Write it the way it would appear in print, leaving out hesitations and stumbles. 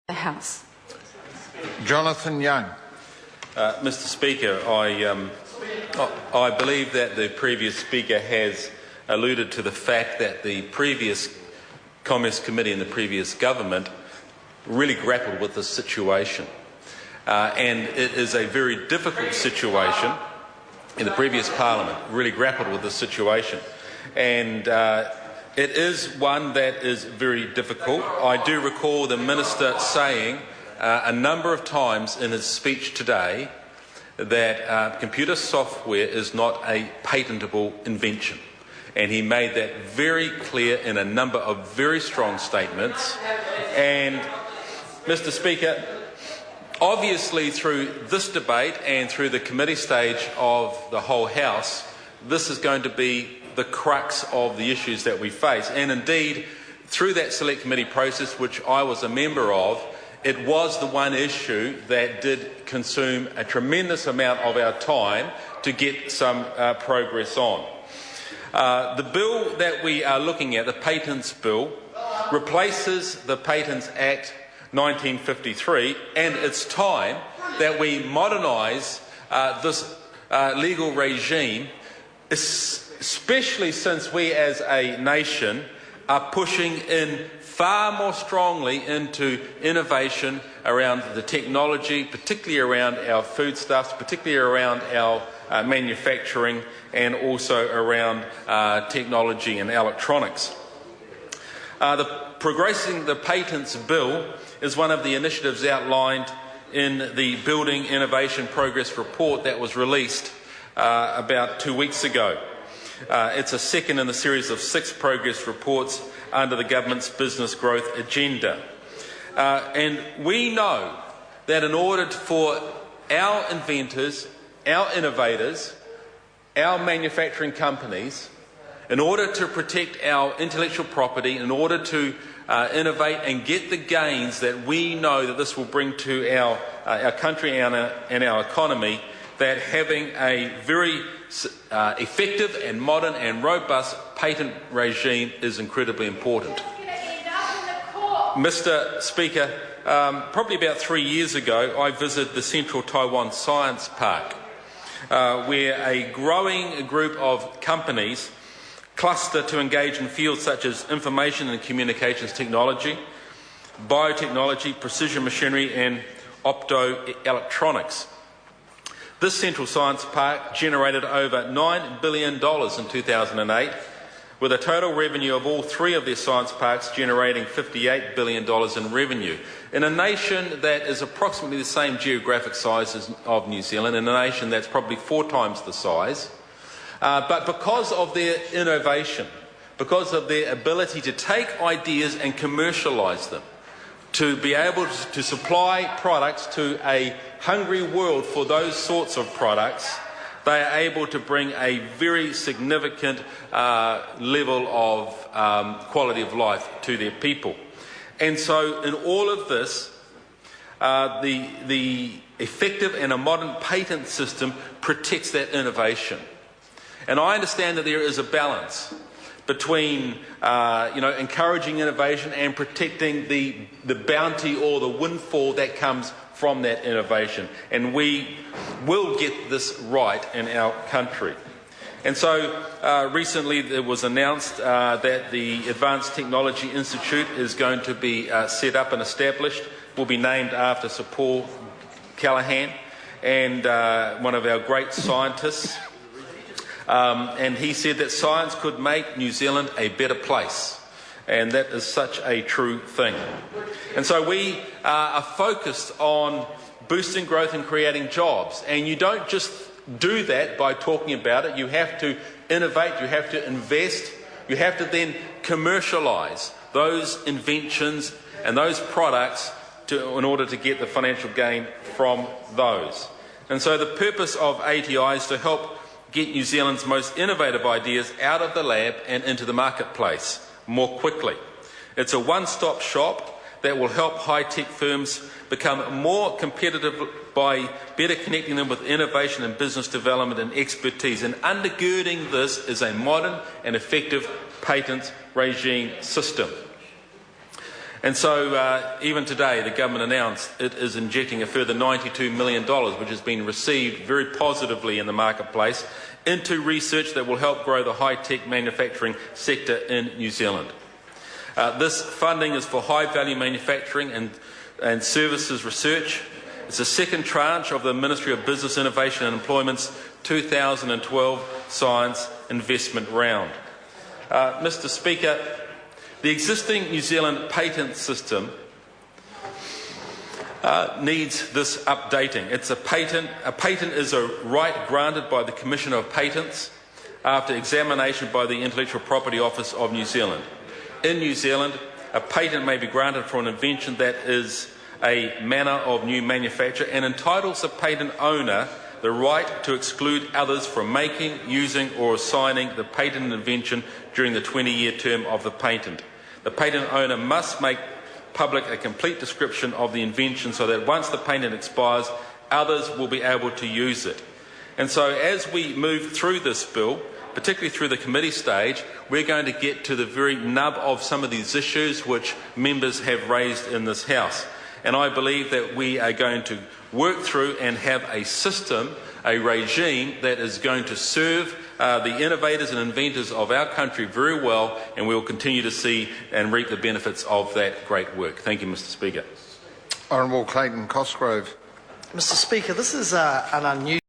the House. Jonathan Young. Mr. Speaker, I believe that the previous speaker has alluded to the fact that the previous Commerce Committee and the previous government really grappled with this situation. And it is a very difficult situation in the previous Parliament, really grappled with this situation. And it is one that is very difficult. I do recall the Minister saying a number of times in his speech today that computer software is not a patentable invention. And he made that very clear in a number of very strong statements. And, Mr. Speaker, obviously through this debate and through the committee stage of the whole House, this is going to be the crux of the issues that we face. And indeed, through that select committee process, which I was a member of, it was the one issue that did consume a tremendous amount of our time to get some progress on. The bill that we are looking at, the Patents Bill, replaces the Patents Act 1953, and it's time that we modernise this legal regime, especially since we as a nation are pushing in far more strongly into innovation around the technology, particularly around our foodstuffs, particularly around our manufacturing, and also around technology and electronics. Progressing the Patents Bill is one of the initiatives outlined in the Building Innovation Progress Report that was released about 2 weeks ago. It's a second in the series of 6 progress reports under the government's business growth agenda. And we know that in order for our inventors, our innovators, our manufacturing companies, in order to protect our intellectual property, in order to innovate and get the gains that we know that this will bring to our country and our economy, that having a very effective and modern and robust patent regime is incredibly important. Mr. Speaker, probably about 3 years ago, I visited the Central Taiwan Science Park, where a growing group of companies cluster to engage in fields such as information and communications technology, biotechnology, precision machinery, and optoelectronics. This Central Science Park generated over $9 billion in 2008, with a total revenue of all 3 of their science parks generating $58 billion in revenue, in a nation that is approximately the same geographic size as of New Zealand, in a nation that's probably 4 times the size. But because of their innovation, because of their ability to take ideas and commercialise them, to be able to supply products to a hungry world for those sorts of products, they are able to bring a very significant level of quality of life to their people. And so in all of this, the effective and a modern patent system protects that innovation. And I understand that there is a balance between encouraging innovation and protecting the bounty or the windfall that comes from that innovation. And we will get this right in our country. And so recently it was announced that the Advanced Technology Institute is going to be set up and established, will be named after Sir Paul Callaghan, and one of our great scientists. And he said that science could make New Zealand a better place. And that is such a true thing. And so we are focused on boosting growth and creating jobs. And you don't just do that by talking about it. You have to innovate, you have to invest, you have to then commercialise those inventions and those products in order to get the financial gain from those. And so the purpose of ATI is to help get New Zealand's most innovative ideas out of the lab and into the marketplace more quickly. It's a one-stop shop that will help high-tech firms become more competitive by better connecting them with innovation and business development and expertise. And undergirding this is a modern and effective patent regime system. And so even today the government announced it is injecting a further $92 million, which has been received very positively in the marketplace, into research that will help grow the high-tech manufacturing sector in New Zealand. This funding is for high-value manufacturing and services research. It's the second tranche of the Ministry of Business, Innovation and Employment's 2012 Science Investment Round. Mr. Speaker, the existing New Zealand patent system needs this updating. It's a patent. A patent is a right granted by the Commissioner of Patents after examination by the Intellectual Property Office of New Zealand. In New Zealand, a patent may be granted for an invention that is a manner of new manufacture and entitles the patent owner the right to exclude others from making, using or assigning the patent invention during the 20-year term of the patent. The patent owner must make public a complete description of the invention so that once the patent expires, others will be able to use it. And so as we move through this bill, particularly through the committee stage, we're going to get to the very nub of some of these issues which members have raised in this House. And I believe that we are going to work through and have a system, a regime that is going to serve the innovators and inventors of our country very well, and we will continue to see and reap the benefits of that great work. Thank you, Mr. Speaker. Honourable Clayton Cosgrove. Mr. Speaker, this is an unusual